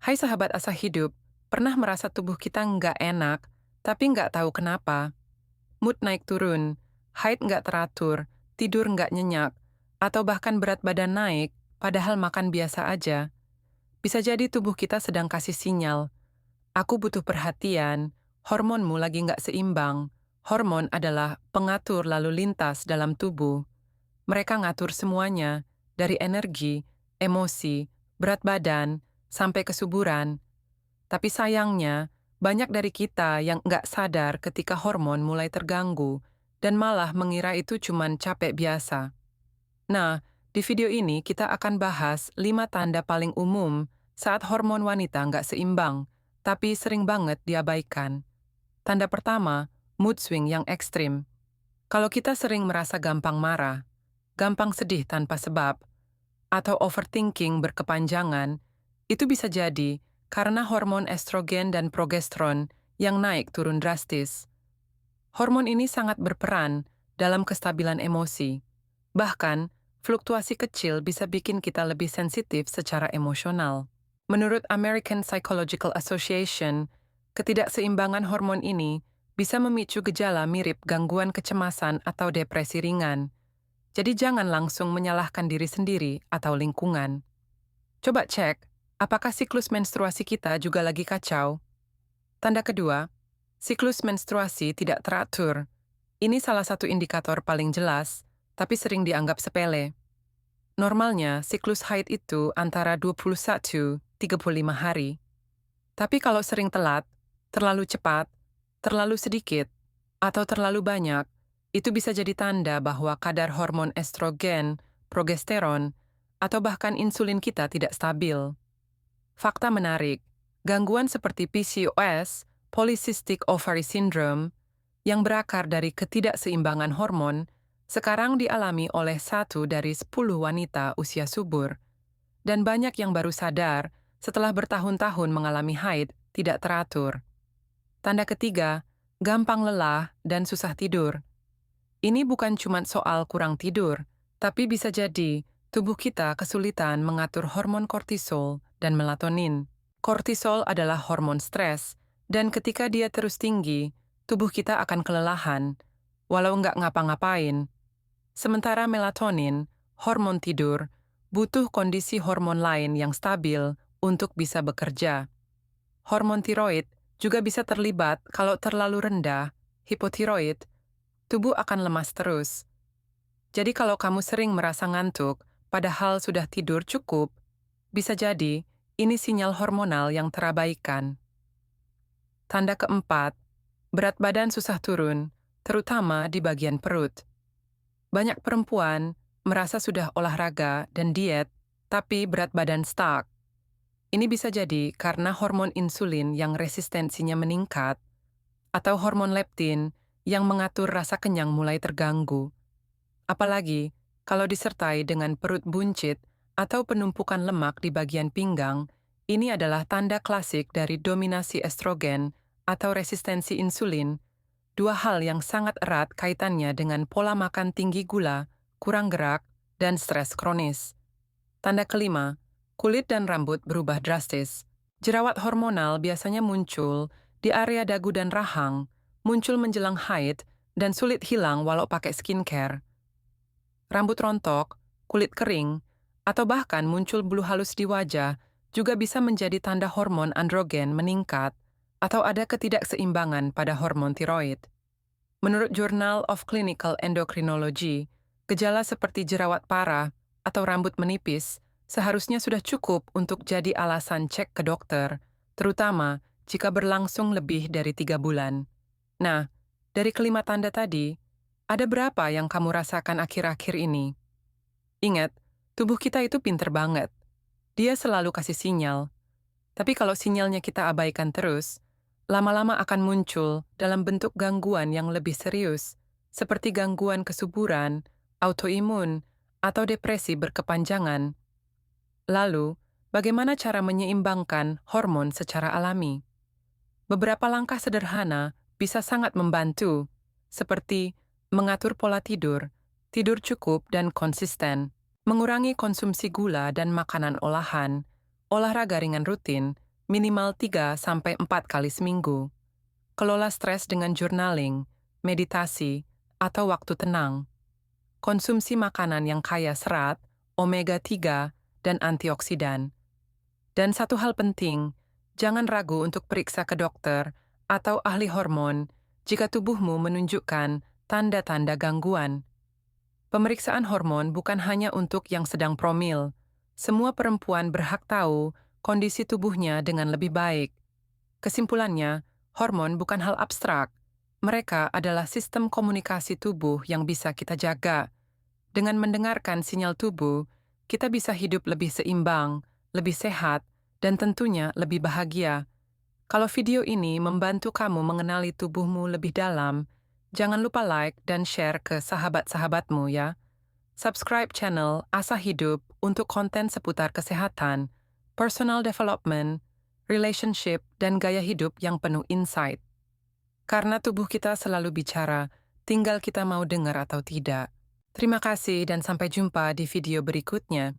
Hai sahabat asa hidup, pernah merasa tubuh kita nggak enak, tapi nggak tahu kenapa? Mood naik turun, haid nggak teratur, tidur nggak nyenyak, atau bahkan berat badan naik, padahal makan biasa aja. Bisa jadi tubuh kita sedang kasih sinyal, aku butuh perhatian, hormonmu lagi nggak seimbang. Hormon adalah pengatur lalu lintas dalam tubuh. Mereka ngatur semuanya, dari energi, emosi, berat badan, sampai kesuburan. Tapi sayangnya, banyak dari kita yang nggak sadar ketika hormon mulai terganggu dan malah mengira itu cuman capek biasa. Nah, di video ini kita akan bahas 5 tanda paling umum saat hormon wanita nggak seimbang, tapi sering banget diabaikan. Tanda pertama, mood swing yang ekstrim. Kalau kita sering merasa gampang marah, gampang sedih tanpa sebab, atau overthinking berkepanjangan, itu bisa jadi karena hormon estrogen dan progesteron yang naik turun drastis. Hormon ini sangat berperan dalam kestabilan emosi. Bahkan, fluktuasi kecil bisa bikin kita lebih sensitif secara emosional. Menurut American Psychological Association, ketidakseimbangan hormon ini bisa memicu gejala mirip gangguan kecemasan atau depresi ringan. Jadi jangan langsung menyalahkan diri sendiri atau lingkungan. Coba cek, apakah siklus menstruasi kita juga lagi kacau? Tanda kedua, siklus menstruasi tidak teratur. Ini salah satu indikator paling jelas, tapi sering dianggap sepele. Normalnya, siklus haid itu antara 21-35 hari. Tapi kalau sering telat, terlalu cepat, terlalu sedikit, atau terlalu banyak, itu bisa jadi tanda bahwa kadar hormon estrogen, progesteron, atau bahkan insulin kita tidak stabil. Fakta menarik, gangguan seperti PCOS, Polycystic Ovary Syndrome, yang berakar dari ketidakseimbangan hormon, sekarang dialami oleh 1 dari 10 wanita usia subur. Dan banyak yang baru sadar setelah bertahun-tahun mengalami haid tidak teratur. Tanda ketiga, gampang lelah dan susah tidur. Ini bukan cuma soal kurang tidur, tapi bisa jadi tubuh kita kesulitan mengatur hormon kortisol dan melatonin. Kortisol adalah hormon stres, dan ketika dia terus tinggi, tubuh kita akan kelelahan, walau nggak ngapa-ngapain. Sementara melatonin, hormon tidur, butuh kondisi hormon lain yang stabil untuk bisa bekerja. Hormon tiroid juga bisa terlibat kalau terlalu rendah, hipotiroid, tubuh akan lemas terus. Jadi kalau kamu sering merasa ngantuk, padahal sudah tidur cukup, bisa jadi ini sinyal hormonal yang terabaikan. Tanda keempat, berat badan susah turun, terutama di bagian perut. Banyak perempuan merasa sudah olahraga dan diet, tapi berat badan stuck. Ini bisa jadi karena hormon insulin yang resistensinya meningkat, atau hormon leptin yang mengatur rasa kenyang mulai terganggu. Apalagi kalau disertai dengan perut buncit atau penumpukan lemak di bagian pinggang, ini adalah tanda klasik dari dominasi estrogen atau resistensi insulin, dua hal yang sangat erat kaitannya dengan pola makan tinggi gula, kurang gerak, dan stres kronis. Tanda kelima, kulit dan rambut berubah drastis. Jerawat hormonal biasanya muncul di area dagu dan rahang, muncul menjelang haid, dan sulit hilang walau pakai skincare. Rambut rontok, kulit kering, atau bahkan muncul bulu halus di wajah juga bisa menjadi tanda hormon androgen meningkat atau ada ketidakseimbangan pada hormon tiroid. Menurut Journal of Clinical Endocrinology, gejala seperti jerawat parah atau rambut menipis seharusnya sudah cukup untuk jadi alasan cek ke dokter, terutama jika berlangsung lebih dari 3 bulan. Nah, dari kelima tanda tadi, ada berapa yang kamu rasakan akhir-akhir ini? Ingat, tubuh kita itu pinter banget. Dia selalu kasih sinyal. Tapi kalau sinyalnya kita abaikan terus, lama-lama akan muncul dalam bentuk gangguan yang lebih serius, seperti gangguan kesuburan, autoimun, atau depresi berkepanjangan. Lalu, bagaimana cara menyeimbangkan hormon secara alami? Beberapa langkah sederhana bisa sangat membantu, seperti mengatur pola tidur, tidur cukup dan konsisten, mengurangi konsumsi gula dan makanan olahan, olahraga ringan rutin, minimal 3-4 kali seminggu. Kelola stres dengan journaling, meditasi, atau waktu tenang. Konsumsi makanan yang kaya serat, omega-3, dan antioksidan. Dan satu hal penting, jangan ragu untuk periksa ke dokter atau ahli hormon jika tubuhmu menunjukkan tanda-tanda gangguan. Pemeriksaan hormon bukan hanya untuk yang sedang promil. Semua perempuan berhak tahu kondisi tubuhnya dengan lebih baik. Kesimpulannya, hormon bukan hal abstrak. Mereka adalah sistem komunikasi tubuh yang bisa kita jaga. Dengan mendengarkan sinyal tubuh, kita bisa hidup lebih seimbang, lebih sehat, dan tentunya lebih bahagia. Kalau video ini membantu kamu mengenali tubuhmu lebih dalam, jangan lupa like dan share ke sahabat-sahabatmu ya. Subscribe channel Asa Hidup untuk konten seputar kesehatan, personal development, relationship, dan gaya hidup yang penuh insight. Karena tubuh kita selalu bicara, tinggal kita mau dengar atau tidak. Terima kasih dan sampai jumpa di video berikutnya.